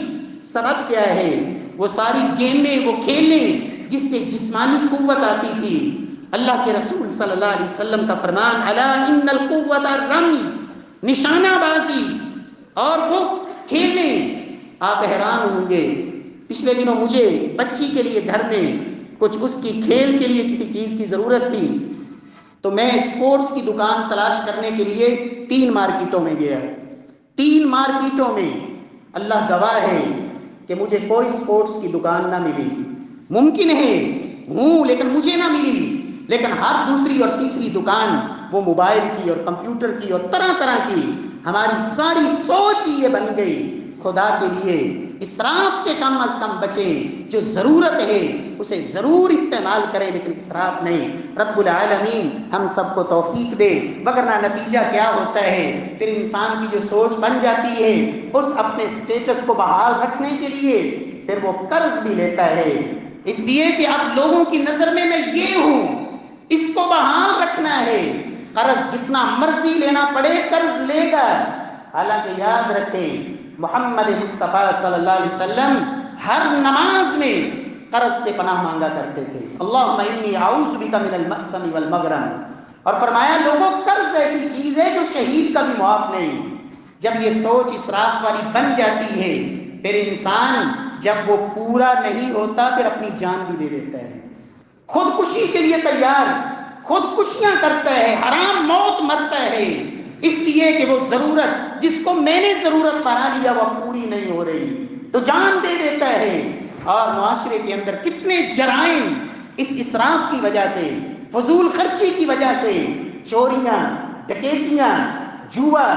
سبب کیا ہے؟ وہ ساری گیمیں وہ کھیلیں جس سے جسمانی قوت آتی تھی۔ اللہ کے رسول صلی اللہ علیہ وسلم کا فرمان الا ان القوت الرمی، نشانہ بازی اور وہ کھیلیں، آپ حیران ہوں گے پچھلے دنوں مجھے بچی کے لیے گھر میں کچھ اس کی کھیل کے لیے کسی چیز کی ضرورت تھی، تو میں اسپورٹس کی دکان تلاش کرنے کے لیے 3 مارکیٹوں میں گیا۔ 3 مارکیٹوں میں اللہ گواہ ہے کہ مجھے کوئی اسپورٹس کی دکان نہ ملی۔ ممکن ہے ہوں لیکن مجھے نہ ملی، لیکن ہر دوسری اور تیسری دکان وہ موبائل کی اور کمپیوٹر کی اور طرح طرح کی۔ ہماری ساری سوچ ہی یہ بن گئی، خدا کے لیے اسراف سے کم از کم بچیں، جو ضرورت ہے اسے ضرور استعمال کریں لیکن اسراف نہیں۔ رب العالمین ہم سب کو توفیق دے، وگرنہ نتیجہ کیا ہوتا ہے، پھر انسان کی جو سوچ بن جاتی ہے اس اپنے اسٹیٹس کو بحال رکھنے کے لیے پھر وہ قرض بھی لیتا ہے، اس لیے کہ اب لوگوں کی نظر میں یہ ہوں، اس کو بحال رکھنا ہے، قرض جتنا مرضی لینا پڑے قرض لے گا۔ حالانکہ یاد رکھیں محمد مصطفیٰ صلی اللہ علیہ وسلم ہر نماز میں قرض سے پناہ مانگا کرتے تھے، اللہم انی اعوذ بک من المأثم والمغرم، اور فرمایا لوگوں قرض ایسی چیز ہے جو شہید کا بھی معاف نہیں۔ جب یہ سوچ اسراف والی بن جاتی ہے پھر انسان جب وہ پورا نہیں ہوتا پھر اپنی جان بھی دے دیتا ہے، خودکشی کے لیے تیار، خودکشیاں کرتا ہے، حرام موت مرتا ہے، اس لیے کہ وہ ضرورت جس کو میں نے ضرورت بنا لیا وہ پوری نہیں ہو رہی تو جان دے دیتا ہے۔ اور معاشرے کے اندر کتنے جرائم اس اسراف کی وجہ سے، فضول خرچی کی وجہ سے، چوریاں، ڈکیتیاں، جوا،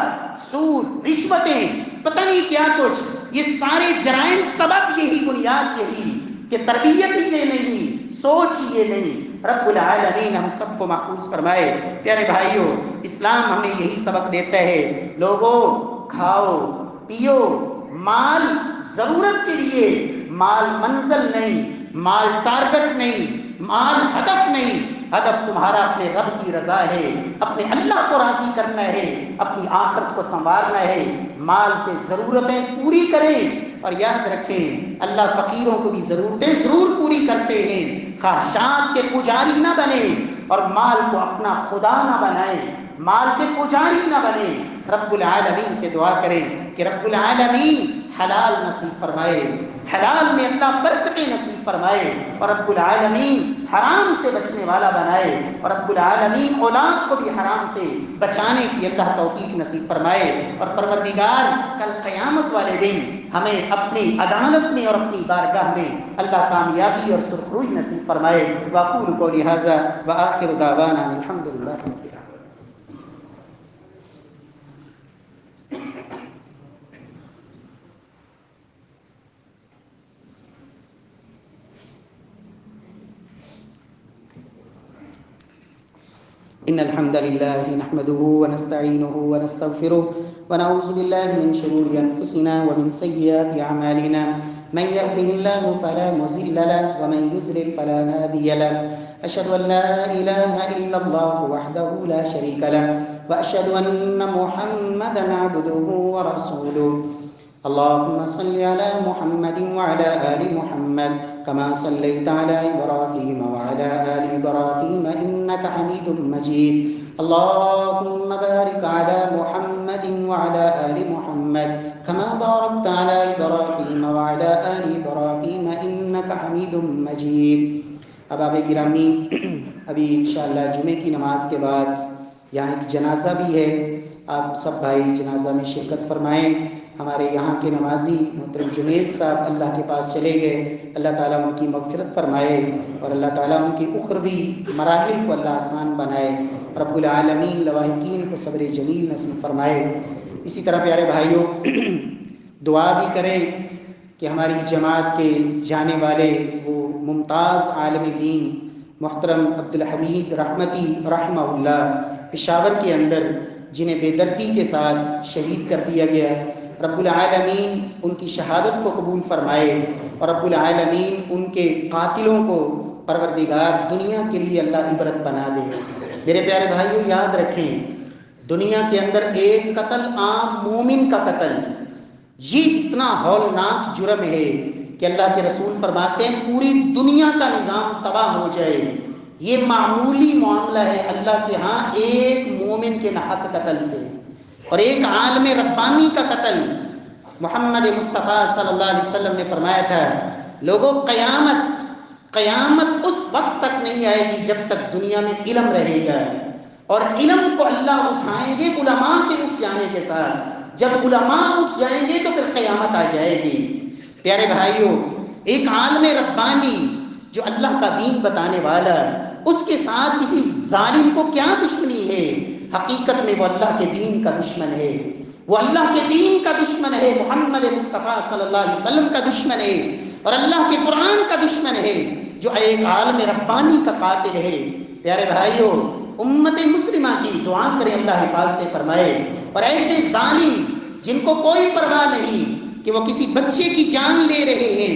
سود، رشوتیں، پتہ نہیں کیا کچھ، یہ سارے جرائم سبب یہی، بنیاد یہی کہ تربیت ہی نہیں، سوچ ہی یہ نہیں۔ رب العالمین ہم سب کو محفوظ فرمائے۔ پیارے بھائیوں، اسلام ہمیں یہی سبق دیتا ہے، لوگوں کھاؤ پیو، مال ضرورت کے لیے، مال منزل نہیں، مال ٹارگٹ نہیں، مال ہدف نہیں، ہدف تمہارا اپنے رب کی رضا ہے، اپنے اللہ کو راضی کرنا ہے، اپنی آخرت کو سنوارنا ہے۔ مال سے ضرورتیں پوری کریں اور یاد رکھیں اللہ فقیروں کو بھی ضرورتیں ضرور پوری کرتے ہیں، خواہشات کے پجاری نہ بنیں اور مال کو اپنا خدا نہ بنائیں، مال کے پجاری نہ بنیں۔ رب العالمین سے دعا کریں کہ رب العالمین حلال نصیب فرمائے، حلال میں اللہ برکتیں نصیب فرمائے، اور رب العالمین حرام سے بچنے والا بنائے، اور رب العالمین اولاد کو بھی حرام سے بچانے کی اللہ توفیق نصیب فرمائے، اور پروردگار کل قیامت والے دن ہمیں اپنی عدالت میں اور اپنی بارگاہ میں اللہ کامیابی اور سرخروئی نصیب فرمائے۔ واقول قولی ھذا وآخر دعوانا الحمد للہ رب العالمین۔ إن الحمد لله نحمده ونستعينه ونستغفره ونعوذ بالله من شرور أنفسنا ومن سيئات أعمالنا، من يهده الله فلا مضل له ومن يضلل فلا هادي له، أشهد أن لا إله إلا الله وحده لا شريك له، وأشهد أن محمدا عبده ورسوله۔ اللهم صل على محمد وعلى آل محمد كما صليت على إبراهيم وعلى آل إبراهيم إنك حميد مجيد، اللهم بارك على محمد وعلى آل محمد كما باركت على إبراهيم وعلى آل إبراهيم إنك حميد مجيد۔ احباب گرامی، ابھی انشاءاللہ جمعے کی نماز کے بعد یہاں ایک جنازہ بھی ہے، آپ سب بھائی جنازہ میں شرکت فرمائیں۔ ہمارے یہاں کے نمازی محترم جنید صاحب اللہ کے پاس چلے گئے، اللہ تعالیٰ ان کی مغفرت فرمائے اور اللہ تعالیٰ ان کی اخروی مراحل کو اللہ آسان بنائے، رب العالمین لواحقین کو صبر جمیل نصیب فرمائے۔ اسی طرح پیارے بھائیوں دعا بھی کریں کہ ہماری جماعت کے جانے والے وہ ممتاز عالم دین محترم عبدالحمید رحمتی رحمہ اللہ پشاور کے اندر جنہیں بے دردی کے ساتھ شہید کر دیا گیا، رب العالمین ان کی شہادت کو قبول فرمائے اور رب العالمین ان کے قاتلوں کو پروردگار دنیا کے لیے اللہ عبرت بنا دے۔ میرے پیارے بھائیوں یاد رکھیں دنیا کے اندر ایک قتل عام مومن کا قتل یہ اتنا ہولناک جرم ہے کہ اللہ کے رسول فرماتے ہیں پوری دنیا کا نظام تباہ ہو جائے، یہ معمولی معاملہ ہے اللہ کے ہاں ایک مومن کے ناحق قتل سے، اور ایک عالم ربانی کا قتل۔ محمد مصطفیٰ صلی اللہ علیہ وسلم نے فرمایا تھا لوگوں قیامت اس وقت تک نہیں آئے گی جب تک دنیا میں علم رہے گا، اور علم کو اللہ اٹھائیں گے علماء کے اٹھ جانے کے ساتھ۔ جب علماء اٹھ جائیں گے تو پھر قیامت آ جائے گی۔ پیارے بھائیوں، ایک عالم ربانی جو اللہ کا دین بتانے والا، اس کے ساتھ کسی ظالم کو کیا دشمنی ہے؟ حقیقت میں وہ اللہ کے دین کا دشمن ہے، وہ اللہ کے دین کا دشمن ہے، محمد مصطفیٰ صلی اللہ علیہ وسلم کا دشمن ہے، اور اللہ کے قرآن کا دشمن ہے، جو ایک عالم ربانی کا قاتل ہے۔ پیارے بھائیوں، امت مسلمہ کی دعا کریں اللہ حفاظت فرمائے، اور ایسے ظالم جن کو کوئی پرواہ نہیں کہ وہ کسی بچے کی جان لے رہے ہیں،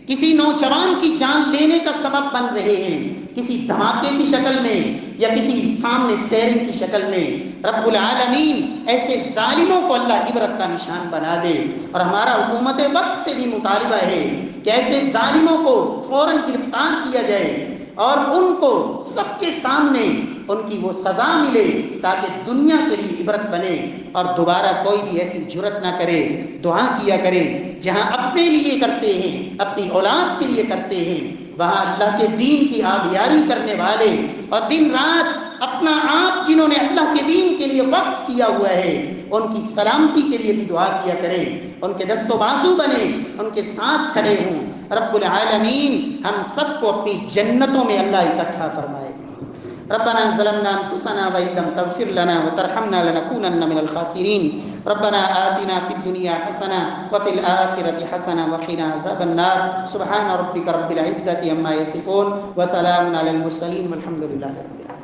کسی نوجوان کی جان لینے کا سبب بن رہے ہیں، کسی دھماکے کی شکل میں یا کسی سامنے فیرنگ کی شکل میں، رب العالمین ایسے ظالموں کو اللہ عبرت کا نشان بنا دے۔ اور ہمارا حکومت وقت سے بھی مطالبہ ہے کہ ایسے ظالموں کو فوراً گرفتار کیا جائے اور ان کو سب کے سامنے ان کی وہ سزا ملے، تاکہ دنیا کے لیے عبرت بنے اور دوبارہ کوئی بھی ایسی جرت نہ کرے۔ دعا کیا کرے، جہاں اپنے لیے کرتے ہیں، اپنی اولاد کے لیے کرتے ہیں، وہاں اللہ کے دین کی آبیاری کرنے والے اور دن رات اپنا آپ جنہوں نے اللہ کے دین کے لیے وقف کیا ہوا ہے، ان کی سلامتی کے لیے بھی دعا کیا کریں، ان کے دست و بازو بنے، ان کے ساتھ کھڑے ہوں۔ رب العالمین ہم سب کو اپنی جنتوں میں اللہ اکٹھا فرمائے۔ ربنا ظلمنا انفسنا وان لم تغفر لنا وترحمنا لنكونن من الخاسرين ربنا آتنا في الدنيا حسنة وفي الآخرة حسنة وقنا عذاب النار سبحان ربك رب العزة عما يصفون وسلام على المرسلين والحمد لله رب العالمين۔